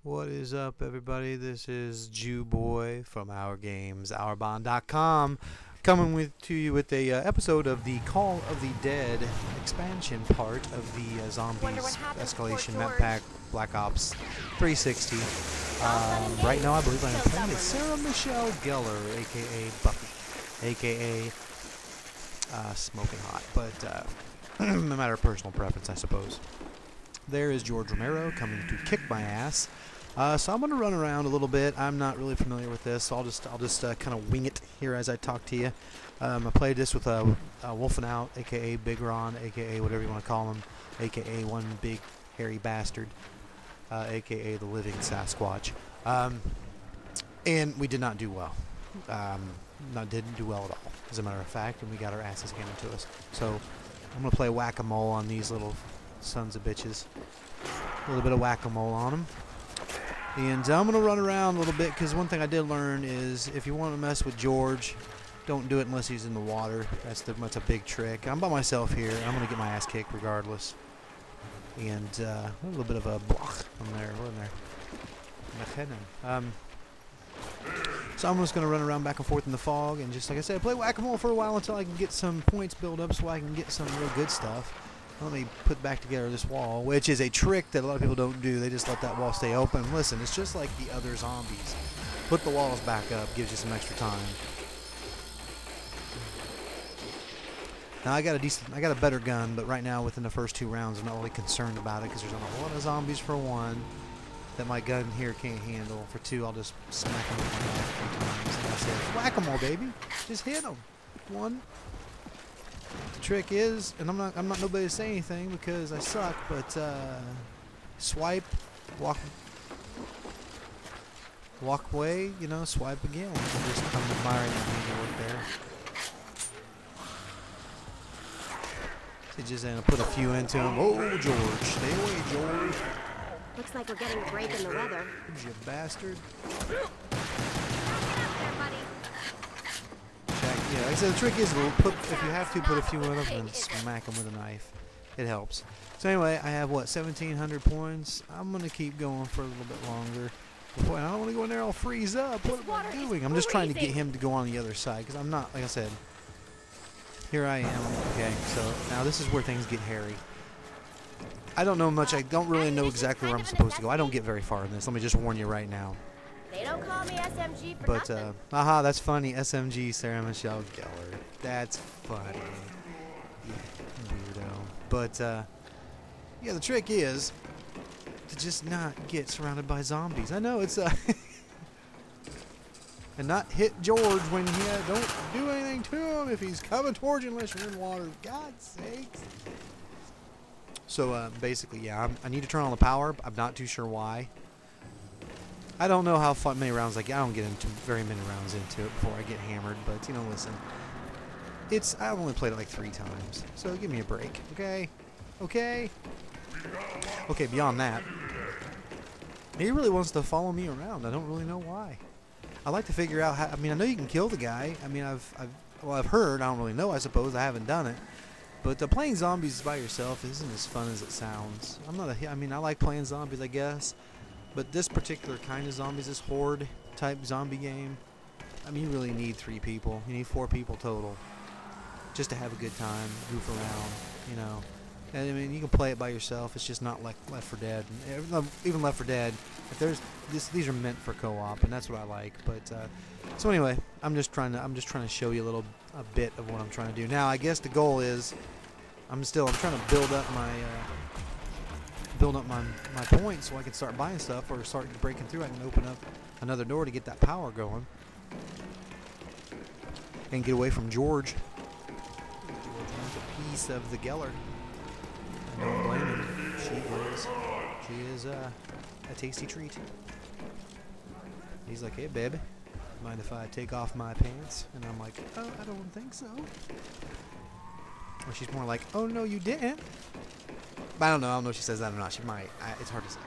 What is up, everybody? This is Jew Boy from Our Games, OurBond.com, coming to you with a episode of the Call of the Dead expansion part of the Zombies Escalation Map Pack Black Ops 360. Right now, I believe I'm playing as Sarah Michelle Gellar, aka Buffy, aka Smoking Hot, but a matter of personal preference, I suppose. There is George Romero coming to kick my ass. So I'm going to run around a little bit. I'm not really familiar with this, so I'll just kind of wing it here as I talk to you. I played this with Wolfing Out, aka Big Ron, aka whatever you want to call him, aka one big hairy bastard, aka the living Sasquatch. And we did not do well. Didn't do well at all, as a matter of fact, and we got our asses handed to us. So I'm going to play whack-a-mole on these little sons of bitches. A little bit of whack-a-mole on them. And I'm going to run around a little bit, because one thing I did learn is if you want to mess with George, don't do it unless he's in the water. That's a big trick. I'm by myself here. I'm going to get my ass kicked regardless. And a little bit of a block from there. We're in there. So I'm just going to run around back and forth in the fog and just, like I said, play whack-a-mole for a while until I can get some points built up so I can get some real good stuff. Let me put back together this wall, which is a trick that a lot of people don't do. They just let that wall stay open. Listen, it's just like the other zombies. Put the walls back up, gives you some extra time. Now I got a better gun, but right now within the first 2 rounds I'm not really concerned about it because there's a lot of zombies for 1 that my gun here can't handle. For 2, I'll just smack them with my knife 3 times. And that's it. Whack-a-mole, baby. Just hit them. 1. The trick is, and I'm not nobody to say anything because I suck, but swipe, walk away, you know, swipe again. I'm just admiring that handiwork there. So just put a few into him. Oh, George, stay away, George. Looks like we're getting a break in the weather. You bastard. Yeah, like I said, the trick is, if you have to, put a few in them and smack them with a knife. It helps. So anyway, I have, what, 1,700 points? I'm going to keep going for a little bit longer. Boy, I don't want to go in there, I'll freeze up. What am I doing? I'm just trying to get him to go on the other side, because I'm not, like I said, here I am. Okay, so now this is where things get hairy. I don't know much. I don't really know exactly where I'm supposed to go. I don't get very far in this. Let me just warn you right now. They don't call me SMG for nothing. Aha, that's funny. SMG, Sarah Michelle Gellar. That's funny. Weirdo. But, yeah, the trick is to just not get surrounded by zombies. I know, it's, and not hit George when don't do anything to him if he's coming towards you unless you're in water. God's sakes. So, basically, yeah, I need to turn on the power. I'm not too sure why. I don't know how many rounds I don't get into very many rounds into it before I get hammered, but you know, listen. I've only played it like 3 times, so give me a break, okay? Okay? Okay, beyond that, he really wants to follow me around. I don't really know why. I like to figure out how, I mean, I know you can kill the guy. I mean, I've heard, I don't really know, I suppose. I haven't done it. But playing zombies by yourself isn't as fun as it sounds. I mean, I like playing zombies, I guess. But this particular kind of zombies, this horde type zombie game, I mean, you really need 3 people. You need 4 people total, just to have a good time, goof around, you know. And I mean, you can play it by yourself. It's just not like Left 4 Dead. Even Left 4 Dead, these are meant for co-op, and that's what I like. But so anyway, I'm just trying to show you a bit of what I'm trying to do. Now, I guess the goal is, I'm trying to build up my points so I can start buying stuff or start breaking through. I can open up another door to get that power going and get away from George. George wants a piece of the Gellar. I don't blame him. She is a tasty treat. He's like, hey baby, mind if I take off my pants? And I'm like, oh, I don't think so. Or she's more like, oh no, you didn't. But I don't know if she says that or not. She might. It's hard to say.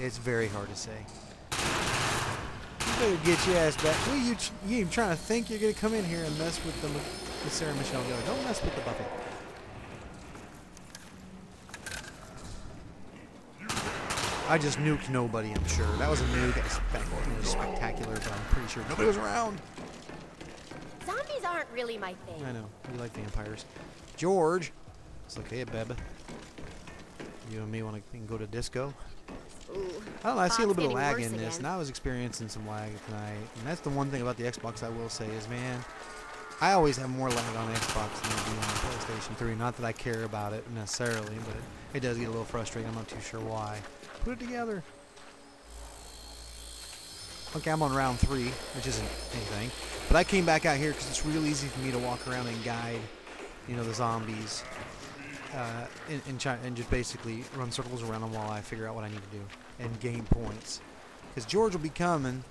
It's very hard to say. You better get your ass back. You even trying to think you're going to come in here and mess with Sarah Michelle Gellar. Don't mess with the Buffy. I just nuked nobody, I'm sure. That was a nuke. That was spectacular, but I'm pretty sure nobody was around. Zombies aren't really my thing. I know. You like vampires. George. It's like, hey, Beb. You and me want to go to disco? Ooh, I don't know. I see a little bit of getting lag worse in this, again. and I was experiencing some lag tonight. And that's the one thing about the Xbox I will say is, man, I always have more lag on Xbox than I do on PlayStation 3. Not that I care about it necessarily, but it does get a little frustrating. I'm not too sure why. Put it together. Okay, I'm on round 3, which isn't anything. But I came back out here because it's real easy for me to walk around and guide, the zombies. And just basically run circles around them while I figure out what I need to do. And gain points. Because George will be coming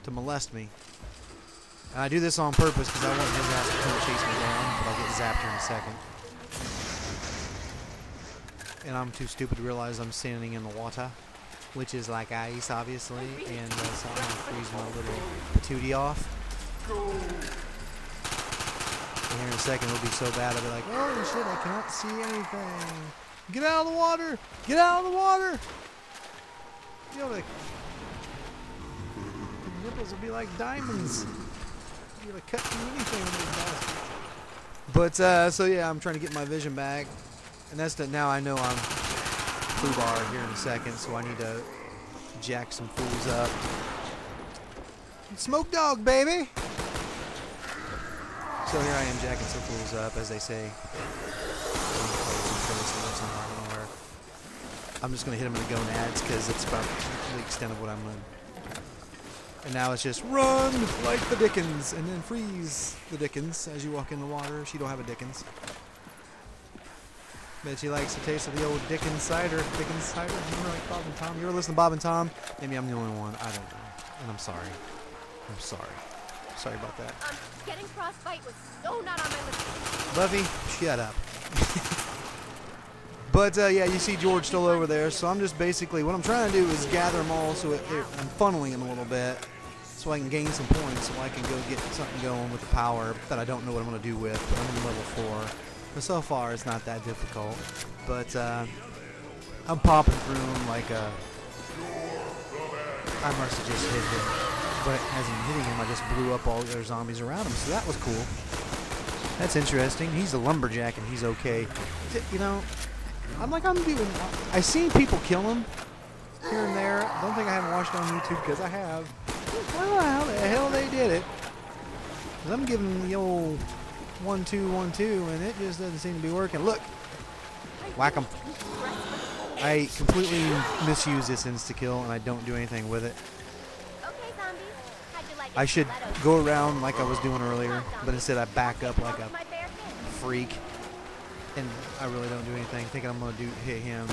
to molest me. And I do this on purpose because I want his ass to come chase me down, but I'll get zapped here in a second. And I'm too stupid to realize I'm standing in the water, which is like ice, obviously, and so I'm going to freeze my little patootie off. And here in a second it'll be so bad I'll be like, oh shit, I cannot see anything. Get out of the water! Get out of the water! The nipples will be like diamonds. You're gonna cut through anything with these bastards. But so yeah, I'm trying to get my vision back, and that's now I know I'm foo bar here in a second, so I need to jack some fools up. Smoke dog, baby. So here I am jacking some fools up, as they say. I'm just gonna hit them in the gonads because it's about the extent of what I'm doing. And now it's just run like the Dickens, and then freeze the Dickens as you walk in the water. She don't have a Dickens. Bet she likes the taste of the old Dickens cider. Dickens cider? You like Bob and Tom? You ever listen to Bob and Tom? Maybe I'm the only one. I don't know. And I'm sorry. I'm sorry. Sorry about that. Getting frostbite was so not on my list. Buffy, shut up. But yeah, you see George still over there, so I'm just basically, what I'm trying to do is gather them all so I'm funneling them a little bit so I can gain some points so I can go get something going with the power that I don't know what I'm going to do with, but I'm on level 4. But so far it's not that difficult, but I'm popping through them like a... I must have just hit him, but as I'm hitting him I just blew up all the other zombies around him, so that was cool. That's interesting. He's a lumberjack and he's okay. I've seen people kill him here and there. I don't think I haven't watched it on YouTube because I have. I don't know how the hell they did it. Because I'm giving them the old 1-2, 1-2, and it just doesn't seem to be working. Look. Whack him. I completely misuse this insta-kill, and I don't do anything with it. I should go around like I was doing earlier, but instead I back up like a freak. And I really don't do anything, thinking I'm going to hit him.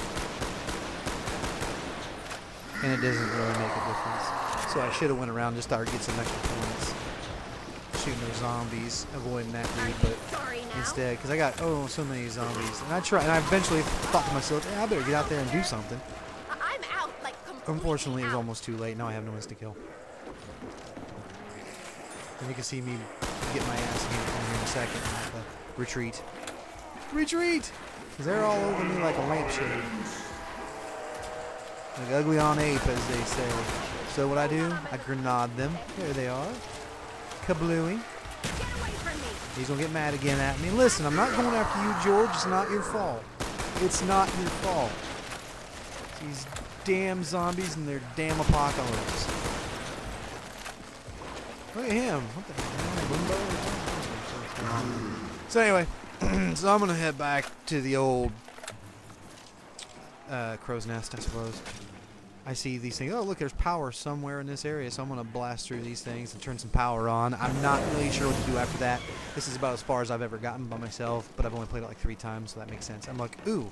And it doesn't really make a difference. So I should have went around and just started getting some extra points. Shooting those zombies, avoiding that dude, but instead, because I got, so many zombies. And I eventually thought to myself, I better get out there and do something. I'm out, like Unfortunately, it was almost too late. Now I have no insta-kill. And you can see me get my ass here in a second. Retreat. Retreat! Because they're all over me like a lampshade. Like ugly on ape, as they say. So what I do, I grenade them. There they are. Kablooey. He's going to get mad again at me. Listen, I'm not going after you, George. It's not your fault. It's not your fault. These damn zombies and their damn apocalypse. Look at him. What the hell? So anyway, so I'm going to head back to the old crow's nest, I suppose. I see these things. Oh, look, there's power somewhere in this area, so I'm going to blast through these things and turn some power on. I'm not really sure what to do after that. This is about as far as I've ever gotten by myself, but I've only played it like 3 times, so that makes sense. I'm like, ooh,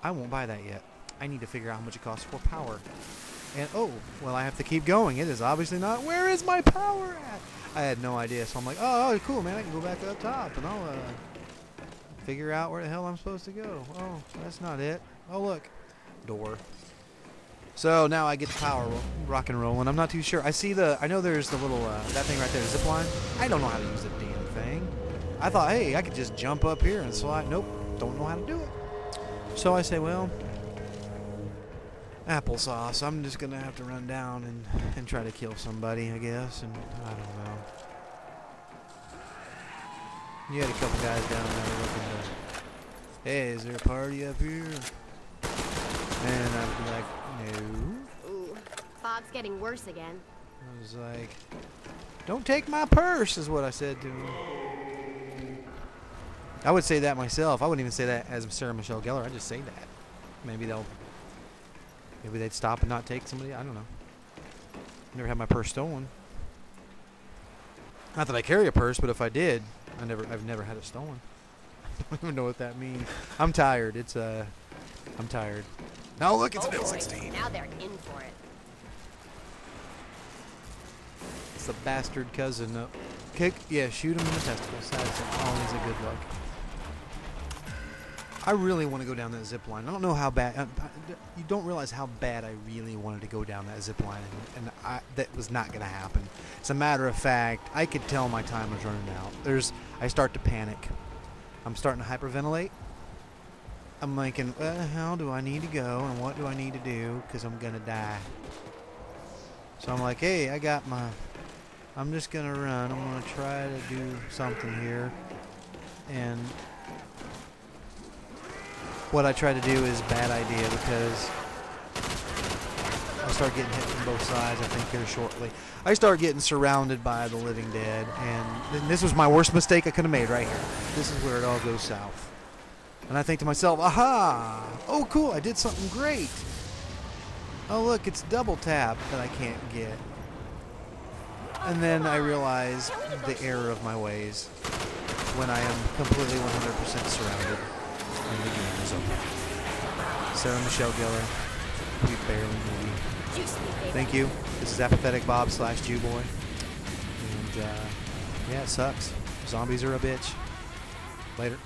I won't buy that yet. I need to figure out how much it costs for power. And, oh, well, I have to keep going. It is obviously not. Where is my power at? I had no idea, so I'm like, oh, cool, man. I can go back up top, and I'll figure out where the hell I'm supposed to go. Oh, that's not it. Oh, look. Door. So now I get the power rock and rolling. I'm not too sure. I know there's the little, that thing right there, the zip line. I don't know how to use the damn thing. I thought, hey, I could just jump up here and slide. Nope, don't know how to do it. So I say, well, applesauce. I'm just gonna have to run down and try to kill somebody, I guess. And I don't know. You had a couple guys down there looking to, hey, is there a party up here? And I'd be like, no. Ooh, fog's getting worse again. I was like, don't take my purse, is what I said to him. I would say that myself. I wouldn't even say that as Sarah Michelle Gellar. I'd just say that. Maybe they'd stop and not take somebody. I don't know. Never had my purse stolen. Not that I carry a purse, but if I did, I've never had it stolen. I don't even know what that means. I'm tired. I'm tired. Now look, it's Oh boy, 16. now they're in for it. It's the bastard cousin. Kick, yeah, shoot him in the testicles. That's always a good look. I really want to go down that zip line. I don't know how bad. You don't realize how bad I really wanted to go down that zip line, and that was not going to happen. As a matter of fact, I could tell my time was running out. I start to panic. I'm starting to hyperventilate. I'm thinking, where the hell do I need to go, and what do I need to do, because I'm going to die. So I'm like, hey, I'm just going to run. I'm going to try to do something here. And what I try to do is a bad idea, because I start getting hit from both sides, I think, here shortly. I start getting surrounded by the living dead, and this was my worst mistake I could have made right here. This is where it all goes south. And I think to myself, aha! Oh, cool, I did something great. Oh, look, it's double tap that I can't get. And then I realize the error of my ways when I am completely 100% surrounded and the game is over. Sarah Michelle Gellar, we barely knew you. Thank you. This is Apathetic Bob / Jew Boy. And yeah, it sucks. Zombies are a bitch. Later.